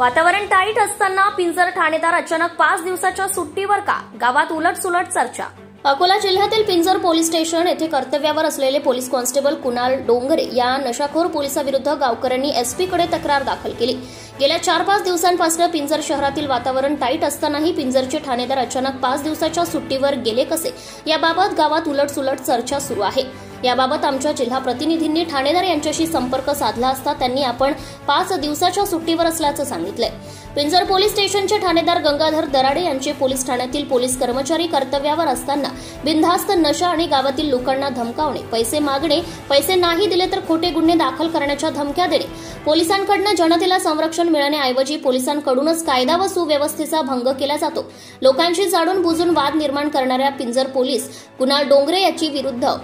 वातावरण टाईट असताना पिंजर ठाणेदार अचानक 5 दिवसाच्या सुट्टीवर का? गावात उलटसुलट चर्चा। अकोला जिल्ह्यातील पिंजर पोलीस स्टेशन येथे कर्तव्यावर असलेले पोलीस कॉन्स्टेबल कुणाल डोंगरे या नशाखोर पोलिसाविरुद्ध गावकऱ्यांनी एसपी कडे तक्रार दाखल केली। गेल्या 4-5 दिवसांपासून पिंजर शहरातील वातावरण टाईट असतानाही पिंजरचे ठाणेदार अचानक 5 दिवसाच्या सुट्टीवर गेले कसे, याबाबत गावात उलटसुलट चर्चा सुरू आहे। याबाबत आमच्या जिल्हा प्रतिनिधींनी ठाणेदार यांच्याशी संपर्क साधला असता त्यांनी आपण 5 दिवसाच्या सुट्टीवर असल्याचं सांगितलंय। पिंजर पोलीस स्टेशनचे ठाणेदार गंगाधर दराडे यांचे पोलीस ठाण्यातील पोलीस कर्मचारी कर्तव्यावर असताना बिनधास्त नशा आणि गावातील लोकांना धमकावणे, पैसे मागणे, पैसे नाही दिले तर खोटे गुन्हे दाखल करण्याच्या धमक्या देणे, पोलिसांकडून जनतेला संरक्षण मिळण्याऐवजी पोलिसांकडूनच कायदा व सुव्यवस्थेचा भंग केला जातो। लोकांची जाणून बुजून वाद निर्माण करणाऱ्या पिंजर पोलीस कुणाल डोंगरे याची विरुद्ध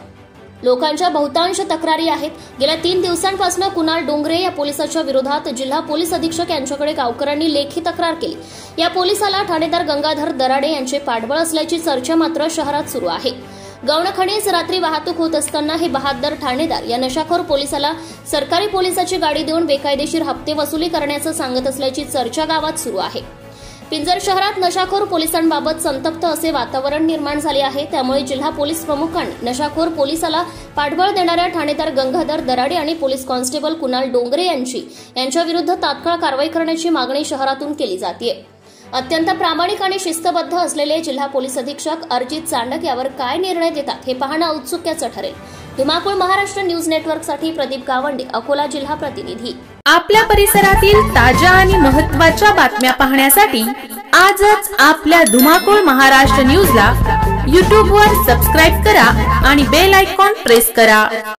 लोकांच्या बहुतांश तक्रारी आहेत। गेल्या 3 दिवसांपासून कुणाल डोंगरे या पोलिसाच्या विरोधात जिल्हा पोलीस अधीक्षक यांच्याकडे गावकऱ्यांनी लेखी तक्रार केली। या पोलिसाला ठाणेदार गंगाधर दराडे यांचे पाठबळ असल्याची चर्चा मात्र शहरात सुरू आहे। गौणखणीस रात्री वाहतूक होत असताना हे बहादर ठाणेदार या नशाखोर पोलिसाला सरकारी पोलिसाची गाडी देऊन बेकायदेशीर हप्ते वसुली करण्याचं सांगत असल्याची चर्चा गावात सुरू आहे। पिंजर शहरात नशाखोर पोलिसांबाबत संतप्त असे वातावरण निर्माण झाले आहे। त्यामुळे जिल्हा पोलीस प्रमुखांनी नशाखोर पोलिसाला पाठबळ देणाऱ्या ठाणेदार गंगाधर दराडे आणि पोलीस कॉन्स्टेबल कुणाल डोंगरे यांच्या विरुद्ध तात्काळ कारवाई करण्याची मागणी शहरातून केली जाते। अत्यंत प्रामाणिक आणि शिस्तबद्ध असलेले जिल्हा पोलीस अधीक्षक अर्जित चांडक यावर काय निर्णय देतात हे पाहणं औत्सुक्याचं ठरेल। धुमाकूळ महाराष्ट्र न्यूज नेटवर्कसाठी प्रदीप गावंडे, अकोला जिल्हा प्रतिनिधी। आपल्या परिसरातील ताज्या आणि महत्त्वाच्या बातम्या पाहण्यासाठी आजच आपल्या धुमाकूळ महाराष्ट्र न्यूजला YouTube वर सबस्क्राइब करा आणि बेल आयकॉन प्रेस करा।